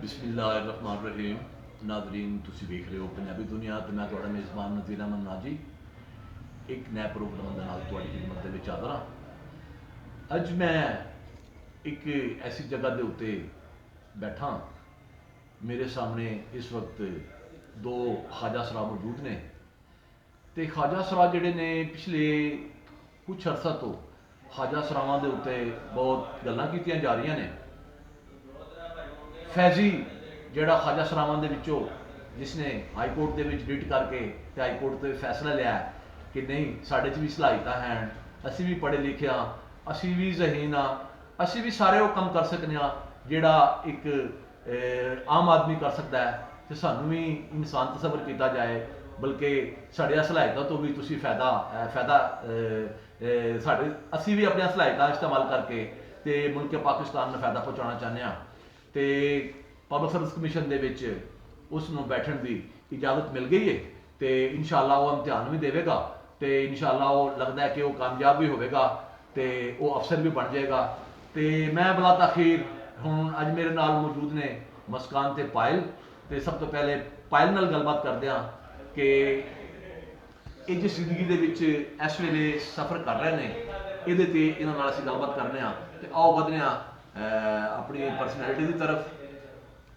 बिस्मिल्लाहिर्रहमानिर्रहीम। नाज़रीन तुसी देख रहे हो पंजाबी दुनिया तो मैं तुहाड़ा मेज़बान नज़ीर अहमद नाजी एक नए प्रोग्राम के नाल तुहाडी खिदमत दे विच हाज़र हां। अज मैं एक ऐसी जगह के उत्ते बैठा, मेरे सामने इस वक्त दो ख्वाजा सरा मौजूद ने ते ख्वाजा सरा जिहड़े ने पिछले कुछ अरसा तो ख्वाजा सरावां दे उत्ते बहुत गल्लां कीतियां जा रही ने। फैजी जिहड़ा ख्वाजा सरावां दे विचों जिसने हाई कोर्ट दे विच रिट करके ते हाई कोर्ट ते फैसला लिया कि नहीं साढ़े च भी सलाहियतां हैं, असी भी पढ़े लिखे हाँ, असी भी ज़हीन हाँ, असी भी सारे वो काम कर सकने हाँ जिहड़ा एक आम आदमी कर सकता है, तो सानू भी इंसान तसवर किया जाए बल्कि साढ़िया सलाहियतां तो भी तुसी फायदा साढ़े असी भी अपनी सलाहियतां इस्तेमाल करके ते मुल्क पाकिस्तान में फायदा पहुँचाना चाहते हैं। तो पब्लिक सर्विस कमीशन दे विच उसनूं बैठण की इजाज़त मिल गई है तो इंशाअल्लाह वो इम्तिहान भी देगा तो इंशाअल्लाह वो लगता है कि वो कामयाब भी होगा तो वो अफसर भी बन जाएगा। तो मैं बला तखीर हुण अज मेरे नाल मौजूद ने मुस्कान ते पायल। तो सब तो पहले पायल नाल गलबात करते हैं कि ये जिस जिंदगी दे विच इस वेले सफ़र कर रहे हैं ये इन्हां नाल असीं गलबात करने हाँ। तो आओ बधने अपनी परसनैलिटी की तरफ।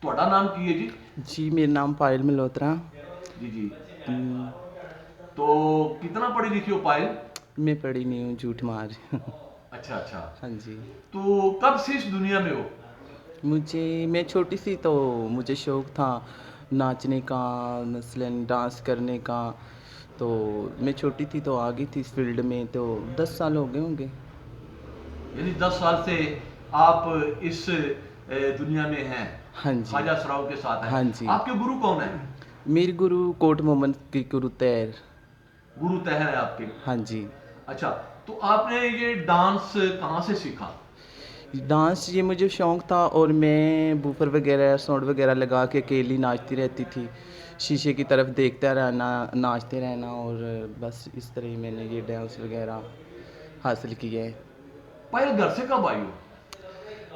तुहाडा नाम की है जी? जी मेरा नाम पायल मल्होत्रा। जी जी। हम्म, तो कितना पढ़ी लिखी हो पायल? मैं पढ़ी नहीं हूँ, झूठ मार। अच्छा अच्छा। हाँ जी। तो कब से इस दुनिया में हो? मैं छोटी सी तो मुझे शौक़ था नाचने का, मसलन डांस करने का। तो मैं छोटी थी तो आ गई थी इस फील्ड में, तो 10 साल हो गए होंगे। यानी 10 साल से आप इस दुनिया में हैं, हाँ जी। ख्वाजा सराओं के साथ हैं। हाँ जी। आपके गुरु कौन है? मेरे गुरु कोट मोहम्मद के गुरु तैर। गुरु तहर है आपके? हाँ जी। अच्छा, तो आपने ये डांस कहाँ से सीखा? डांस ये मुझे शौक़ था और मैं बूफर वगैरह साउंड वगैरह लगा के अकेली नाचती रहती थी, शीशे की तरफ देखता रहना, नाचते रहना, और बस इस तरह ही मैंने ये डांस वगैरह हासिल किया है। पायल घर से कब आई हो?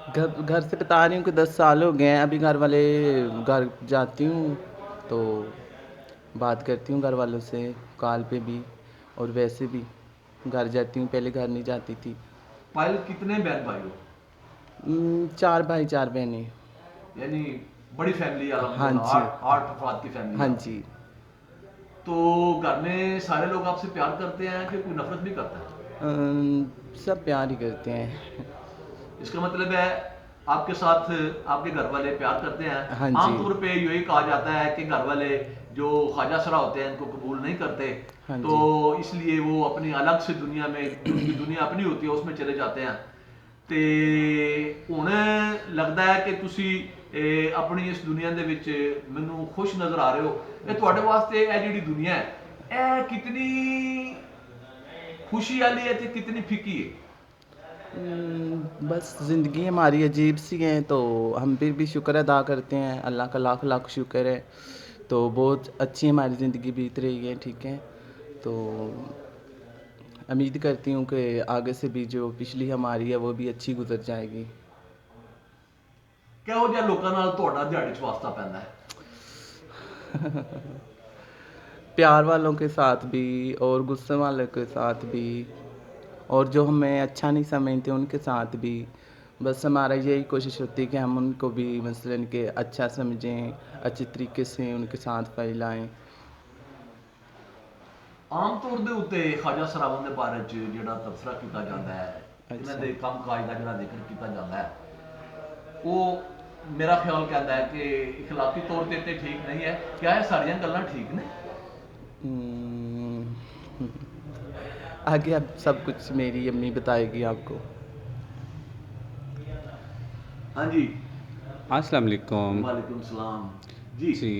घर घर से बता रही हूँ कि 10 साल हो गए हैं। अभी घर जाती हूँ तो बात करती हूँ घर वालों से, कॉल पे भी और वैसे भी घर जाती हूँ, पहले घर नहीं जाती थी। पायल कितने बहन भाई हो? 4 भाई 4 बहनें। यानी बड़ी फैमिली हाँ अल्हम्दुलिल्लाह, जी। 8 अफराद की फैमिली हाँ है जी। आपकी। तो घर में सारे लोग आपसे प्यार करते हैं कि कोई नफरत भी करता है? सब प्यार ही करते हैं। इसका मतलब है आपके साथ आपके घर वाले प्यार करते हैं। हाँ जी। आमतौर पे यही कहा जाता है कि घर वाले जो ख्वाजा सरा होते हैं इनको कबूल नहीं करते, हाँ तो जी। इसलिए वो अपनी अलग से दुनिया में, उनकी दुनिया अपनी होती है, उसमें चले जाते हैं। तो हुण लगता है कि तुसी अपनी इस दुनिया दे विच मैनू खुश नज़र आ रहे हो। ये तुहाडे वास्ते ये जिहड़ी दुनिया है ये कितनी खुशी वाली है ते कितनी फिक्की है? बस ज़िंदगी हमारी अजीब सी है, तो हम फिर भी शुक्र अदा करते हैं, अल्लाह का लाख लाख शुक्र है। तो बहुत अच्छी हमारी ज़िंदगी बीत रही है, ठीक है। तो उम्मीद करती हूँ कि आगे से भी जो पिछली हमारी है वो भी अच्छी गुजर जाएगी। ਕਿਹੋ ਜਿਹਾ ਲੋਕਾਂ ਨਾਲ ਤੁਹਾਡਾ ਦਿਹਾੜੀ 'ਚ ਵਾਸਤਾ ਪੈਂਦਾ ਹੈ? प्यार वालों के साथ भी और गुस्से वालों के साथ भी, और जो हमें अच्छा नहीं समझते उनके साथ भी। बस हमारा यही कोशिश होती है कि हम उनको भी मसलन के अच्छा समझें, अच्छे तरीके से उनके साथ फैलाएं। ਆਮ ਤੌਰ ਦੇ ਉੱਤੇ ਖਾਜਾ ਸਰਾਵਾਂ ਦੇ ਬਾਰੇ 'ਚ ਜਿਹੜਾ ਤਬਸਰਾ ਕੀਤਾ ਜਾਂਦਾ ਹੈ, ਇਹਨਾਂ अच्छा। ਦੇ ਕੰਮਕਾਜ ਦਾ ਜਿਹੜਾ ਜ਼ਿਕਰ ਕੀਤਾ ਜਾਂਦਾ ਹੈ, ਉਹ ਮੇਰਾ ਖਿਆਲ ਕਹਿੰਦਾ ਹੈ ਕਿ ਇਖਲਾਕੀ ਤੌਰ ਤੇ ਤੇ ਠੀਕ ਨਹੀਂ ਹੈ। ਕਿਆ ਇਹ ਸਾਰੀਆਂ ਗੱਲਾਂ ਠੀਕ ਨੇ? हम्म, आगे अब सब कुछ मेरी अम्मी बताएगी आपको। हाँ जी। अस्सलाम वालेकुम। वालेकुम सलाम जी। जी,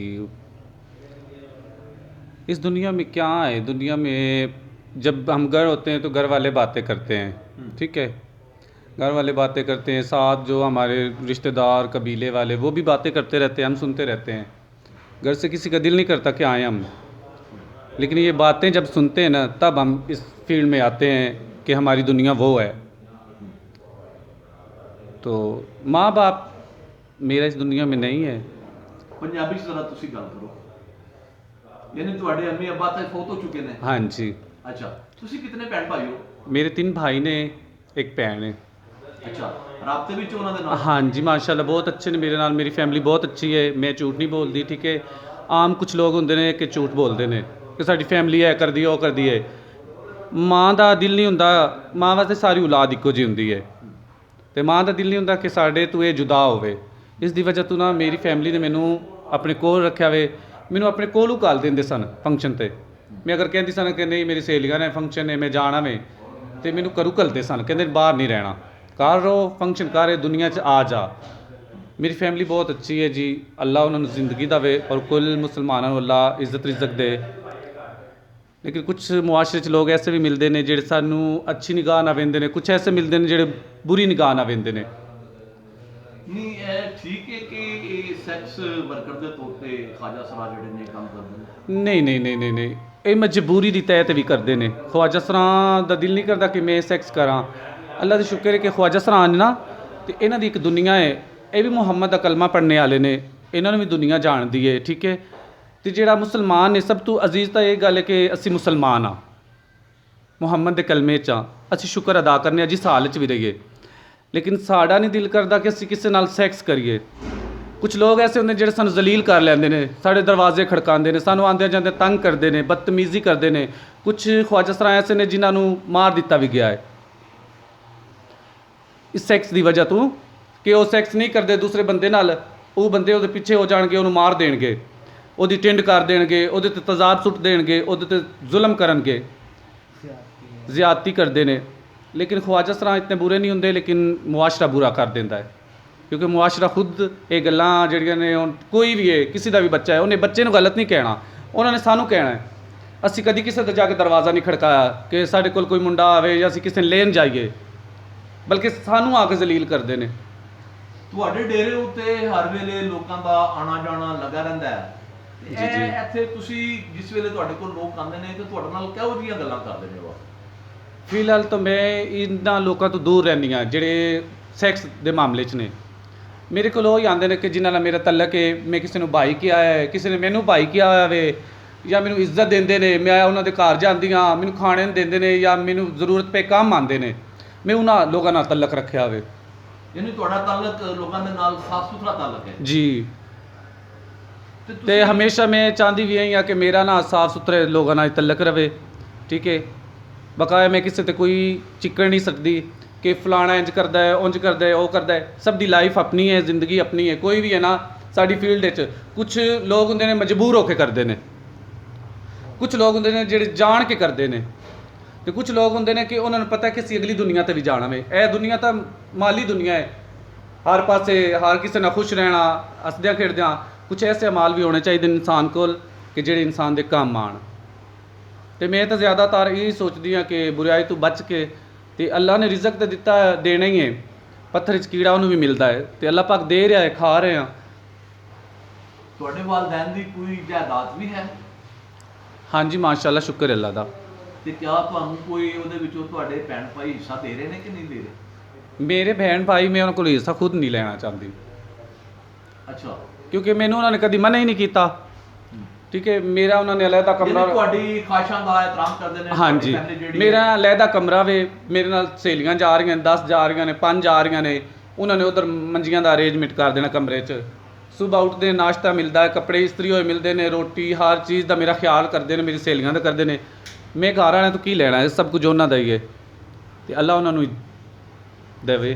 इस दुनिया में क्या है, दुनिया में जब हम घर होते हैं तो घर वाले बातें करते हैं, ठीक है। घर वाले बातें करते हैं, साथ जो हमारे रिश्तेदार कबीले वाले वो भी बातें करते रहते हैं, हम सुनते रहते हैं। घर से किसी का दिल नहीं करता कि आए हम, लेकिन ये बातें जब सुनते हैं ना तब हम इस फील्ड में आते हैं कि हमारी दुनिया वो है। तो माँ बाप मेरा इस दुनिया में नहीं है। ਪੰਜਾਬੀ 'ਚ ਜ਼ਰਾ ਤੁਸੀਂ ਗੱਲ ਕਰੋ। ਯਾਨੀ ਤੁਹਾਡੇ ਅੰਮੀ ਅੱਬਾ ਤਾਂ ਫੌਤ ਹੋ ਚੁੱਕੇ ਨੇ। हाँ जी, ਅੱਛਾ, ਤੁਸੀਂ ਕਿਤਨੇ ਭੈਣ ਭਾਈ ਹੋ? मेरे 3 भाई ने, एक भैन है। ਅੱਛਾ, ਰਾਬਤੇ ਵਿੱਚ ਉਹਨਾਂ ਦੇ ਨਾਲ? हाँ जी, माशाल्लाह बहुत अच्छे ने मेरे नाल, मेरी फैमिली बहुत अच्छी है, मैं झूठ नहीं बोलती, ठीक है। आम कुछ लोग होंगे ने कि झूठ बोलते ने कि साडी फैमिली है कर दी वो कर दी है। माँ का दिल नहीं हुंदा, माँ वास्ते सारी औलाद इक्को जी हुंदी है, तो माँ का दिल नहीं हुंदा कि साडे तो ये जुदा होवे। इस दी वजह तो ना मेरी फैमिली ने मैनू अपने कोल रखा वे, मैनू अपने कोल घल देंदे सन फंक्शन ते। मैं अगर कहती सन कि नहीं मेरी सहेलियां ने फंक्शन है मैं जाना वे, तो मैनू घरों घलते सन, कहते बाहर नहीं रहना, घर रहो फंक्शन कर दुनिया च आ जा। मेरी फैमिली बहुत अच्छी है जी, अल्लाह उन्होंने ज़िंदगी देवे और कुल मुसलमानों को अल्लाह इज़्ज़त रिज़्क दे। लेकिन कुछ मुआशरे च लोग ऐसे भी मिलते हैं जेह्ड़े सानू अच्छी निगाह ना वेंदे ने, कुछ ऐसे मिलते हैं जेह्ड़े बुरी निगाह ना वेंदे ने। ਨਹੀਂ ਇਹ ਠੀਕ ਹੈ ਕਿ ਇਹ ਸੈਕਸ ਵਰਕਰ ਦੇ ਤੌਰ ਤੇ ਖਾਜਾ ਸਰਾ ਜਿਹੜੇ ਨੇ ਕੰਮ ਕਰਦੇ ਨੇ? नहीं नहीं नहीं नहीं नहीं, ये मजबूरी की तहत भी करते हैं। ख्वाजा सरां दा दिल नहीं करता कि मैं सैक्स करा। अल्लाह का शुक्र है कि ख्वाजा सरां ने ना, तो इन्हां दी एक दुनिया है, ये भी मुहम्मद का कलमा पढ़ने वाले ने, इन्होंने भी दुनिया जानती है, ठीक है। तो जिहड़ा मुसलमान है सब तो अजीज़ तो ये गल है कि असी मुसलमान हाँ, मुहम्मद के कलमे च हाँ, असी शुक्र अदा करने जिस हाल च भी रहिए। लेकिन साड़ा नहीं दिल करता कि असी किसी नाल सैक्स करिए। कुछ लोग ऐसे होंगे जिहड़े सानू जलील कर लैंदे ने, साढ़े दरवाजे खड़काते हैं, सानू आंदे जांदे तंग करते हैं, बदतमीजी करते हैं। कुछ ख्वाजा सरां ऐसे ने जिन्होंने मार दिता भी गया है इस सैक्स की वजह तो, कि वो सैक्स नहीं करते दूसरे बंदे नाल, वो बंदे उहदे पिछे हो जाणगे, उहनूं मार देणगे, उहदी टिंड कर देणगे, उहदे ते तजाब सुट देणगे, उहदे ते जुल्म करनगे, ज़्यादती करते हैं। लेकिन ख्वाजा सरां इतने बुरे नहीं होंगे, लेकिन मुआशरा बुरा कर देता है, क्योंकि मुआशरा खुद ये गल्लां जिहड़ियां ने, कोई भी है किसी का भी बच्चा है, उन्हें बच्चे नूं गलत नहीं कहना, उन्होंने सानू कहना है। असी कभी किसी का जाके दरवाज़ा नहीं खड़काया कि साढ़े कोल कोई मुंडा आवे या असी किसी लेन जाइए, बल्कि सानू आके जलील करते हैं। ਤੁਹਾਡੇ ਡੇਰੇ ਉੱਤੇ ਹਰ ਵੇਲੇ ਲੋਕਾਂ ਦਾ ਆਣਾ ਜਾਣਾ ਲੱਗਾ ਰਹਿੰਦਾ ਹੈ। ਜੀ, ਜੀ। ਇੱਥੇ ਤੁਸੀਂ ਜਿਸ ਵੇਲੇ ਤੁਹਾਡੇ ਕੋਲ ਲੋਕ ਆਉਂਦੇ ਨੇ ਤੇ ਤੁਹਾਡੇ ਨਾਲ ਕਿਹੋ ਜਿਹੀਆਂ ਗੱਲਾਂ ਕਰਦੇ ਨੇ ਉਹ? फिलहाल तो मैं इन्हां लोगों तो दूर रहनी हाँ जिहड़े सैक्स के मामले च ने। मेरे को ही आते हैं कि जिन्हां नाल मेरा तलक है, मैं किसी ने भाई किया है, किसी ने मैनू भाई किया होया वे, या मैनू इज्जत देंदे ने, मैं उन्होंने घर जाती हाँ, मैनू खाने देंदे ने, या मैनू जरूरत पे काम आते हैं, मैं उन्हां लोगों नाल तलक रखिया होवे। ਯਾਨੀ ਤੁਹਾਡਾ ਤਾਲੁਕ ਲੋਕਾਂ ਦੇ ਨਾਲ ਸਾਫ਼ ਸੁਥਰਾ ਤਾਲੁਕ ਹੈ? जी, ਤੇ तो ਤੁਸੀਂ हमेशा मैं चाहती भी यही हाँ कि मेरा ना साफ सुथरे लोगों नाल तलक रहे, ठीक है। बकाया मैं किसी ते कोई चिक्कड़ नहीं सकती कि फलाना इंज करता है, उंज करता है, वो करता है। सब दी लाइफ अपनी है, जिंदगी अपनी है। कोई भी है ना साडी फील्ड च, कुछ लोग होंदे ने मजबूर होके करते हैं, कुछ लोग होंदे ने जिहड़े जान के करते हैं, तो कुछ लोग होंदे ने कि उन्होंने पता है कि असीं अगली दुनिया ते भी जाना वे। यह दुनिया तो माली दुनिया है, हर पासे हर किसी नाल खुश रहना, हसदियां खेड़दियां। कुछ ऐसे अमाल भी होने चाहिए इंसान कोल कि जिहड़े इंसान दे काम आण। तो मैं तो ज़्यादातर यही सोचती हाँ कि बुराई तो बच के, तो अल्लाह ने रिजक तो दिता देना ही है, पत्थर च कीड़ा उन्होंने भी मिलता है, तो अल्लाह पाक दे रहा है, खा रहे हैं। ਤੁਹਾਡੇ ਵਾਲदैन ਦੀ ਕੋਈ ਜਾਇਦਾਦ ਵੀ ਹੈ? हाँ जी माशाल्लाह, शुक्र है अल्लाह दा। ਤੇ ਕਿਆ ਤੁਹਾਨੂੰ ਕੋਈ ਉਹਦੇ ਵਿੱਚੋਂ ਤੁਹਾਡੇ ਭੈਣ ਭਾਈ ਹਿੱਸਾ ਦੇ ਰਹੇ ਨੇ ਕਿ ਨਹੀਂ ਦੇ ਰਹੇ? मेरे बहन भाई मैं उन्होंने कोल हिस्सा खुद नहीं लेना चाहती, ਅੱਛਾ, क्योंकि मैंने उन्होंने कभी मना ही नहीं किया, ठीक है। मेरा उन्होंने अलहदा कमरा, ਯਾਨੀ ਤੁਹਾਡੀ ਖਾਹਿਸ਼ਾਂ ਦਾ ਇਤਰਾਮ ਕਰਦੇ ਨੇ? हाँ ਤੁਹਾਡੀ जी, family ਜਿਹੜੀ मेरा ਹੈ? अलहदा कमरा वे, मेरे नाल सहेलियां जा रही हैं, 10 जा रही ने, 5 जा रही ने, उन्होंने उधर मंजियां का अरेंजमेंट कर देना कमरे च। सुबह उठते नाश्ता मिलता है, कपड़े इस्त्री होए मिलते हैं, रोटी हर चीज़ का मेरा ख्याल करते हैं, मेरी सहेलियां का करते हैं। मैं घर वाले तो की लेना है, सब कुछ उन्होंने दा ही है, तो अल्लाह उन्होंने देवे।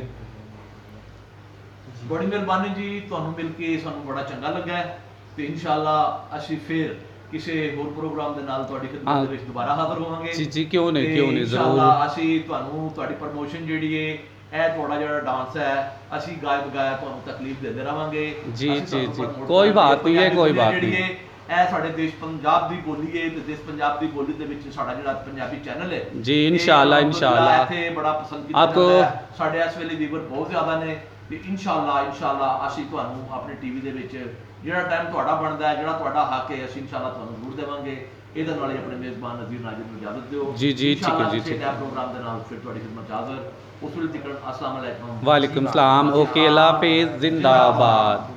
ਬੜੀ ਮਿਹਰਬਾਨੀ ਜੀ, ਤੁਹਾਨੂੰ ਮਿਲ ਕੇ ਸਾਨੂੰ ਬੜਾ ਚੰਗਾ ਲੱਗਾ ਹੈ। ਤੇ ਇਨਸ਼ਾਅੱਲਾ ਅਸੀਂ ਫਿਰ ਕਿਸੇ ਹੋਰ ਪ੍ਰੋਗਰਾਮ ਦੇ ਨਾਲ ਤੁਹਾਡੀ ਖਿਦਮਤ ਦੇ ਵਿੱਚ ਦੁਬਾਰਾ ਹਾਜ਼ਰ ਹੋਵਾਂਗੇ। जी जी, क्यों नहीं, ਤੇ क्यों नहीं, ਇਨਸ਼ਾਅੱਲਾ ज़रूर। ਅਸੀਂ ਤੁਹਾਨੂੰ ਤੁਹਾਡੀ ਪ੍ਰਮੋਸ਼ਨ ਜਿਹੜੀ ਹੈ, ਇਹ ਤੁਹਾਡਾ ਜਿਹੜਾ ਡਾਂਸ ਹੈ, ਅਸੀਂ ਗਾਇਬ ਗਾਇਆ ਤੁਹਾਨੂੰ ਤਕਲੀਫ ਦਿੰਦੇ ਰਵਾਂਗੇ। ਜੀ, ਅਸੀਂ ਜੀ, ਤੁਹਾਨੂੰ ਜੀ, promote ਕੋਈ ਕਰਾਂਗੇ। ਬਾਤ ਨਹੀਂ ਹੈ, ਪੰਜਾਬੀ ਕੋਈ ਦੁਨੀਆ ਬਾਤ ਜਿਹੜੀ ਨਹੀਂ। ਹੈ, ਇਹ ਸਾਡੇ ਦੇਸ਼ ਪੰਜਾਬ ਦੀ ਬੋਲੀ ਹੈ, ਤੇ ਦੇਸ਼ ਪੰਜਾਬ ਦੀ ਬੋਲੀ ਦੇ ਵਿੱਚ ਸਾਡਾ ਜਿਹੜਾ ਪੰਜਾਬੀ ਚੈਨਲ ਹੈ जी ਇਹ इंशाल्लाह ਅਲਹਮਦੁਲਿल्लाह इंशाल्लाह ਇੱਥੇ ਬੜਾ ਪਸੰਦ ਕੀਤਾ आपको- ਜਾਂਦਾ ਹੈ। ਸਾਡੇ ਇਸ ਵੇਲੇ ਵੀਵਰ ਬਹੁਤ ਜ਼ਿਆਦਾ ਨੇ, ਤੇ ਇਨਸ਼ਾਅੱਲਾ ਅਸੀਂ ਤੁਹਾਨੂੰ ਆਪਣੇ ਟੀਵੀ ਦੇ ਵਿੱਚ ਜਿਹੜਾ ਟਾਈਮ ਤੁਹਾਡਾ ਬਣਦਾ ਹੈ, ਜਿਹੜਾ ਤੁਹਾਡਾ ਹੱਕ ਹੈ, ਅਸੀਂ ਇਨਸ਼ਾਅੱਲਾ ਤੁਹਾਨੂੰ ਜ਼ਰੂਰ ਦੇਵਾਂਗੇ। ਇਹਦੇ ਨਾਲ ਹੀ ਆਪਣੇ ਮੇਜ਼ਬਾਨ ਨਜ਼ੀਰ ਨਾਜ਼ਰ ਨੂੰ ਇਜਾਜ਼ਤ ਦਿਓ। ਜੀ, ਜੀ, ਠੀਕ ਹੈ ਜੀ, ਇਨਸ਼ਾਅੱਲਾ ਠੀਕ ਹੈ। ਪ੍ਰੋਗਰਾਮ ਦੇ ਨਾਲ ਫਿਰ ਤੁਹਾਡੀ ਖਿਦਮਤ 'ਚ ਹਾਜ਼ਰ उस ਵੇਲੇ ਤੱਕ अस्सलाम वालेकुम वालेकुम सलाम ओके अल्लाह हाफिज़ जिंदाबाद।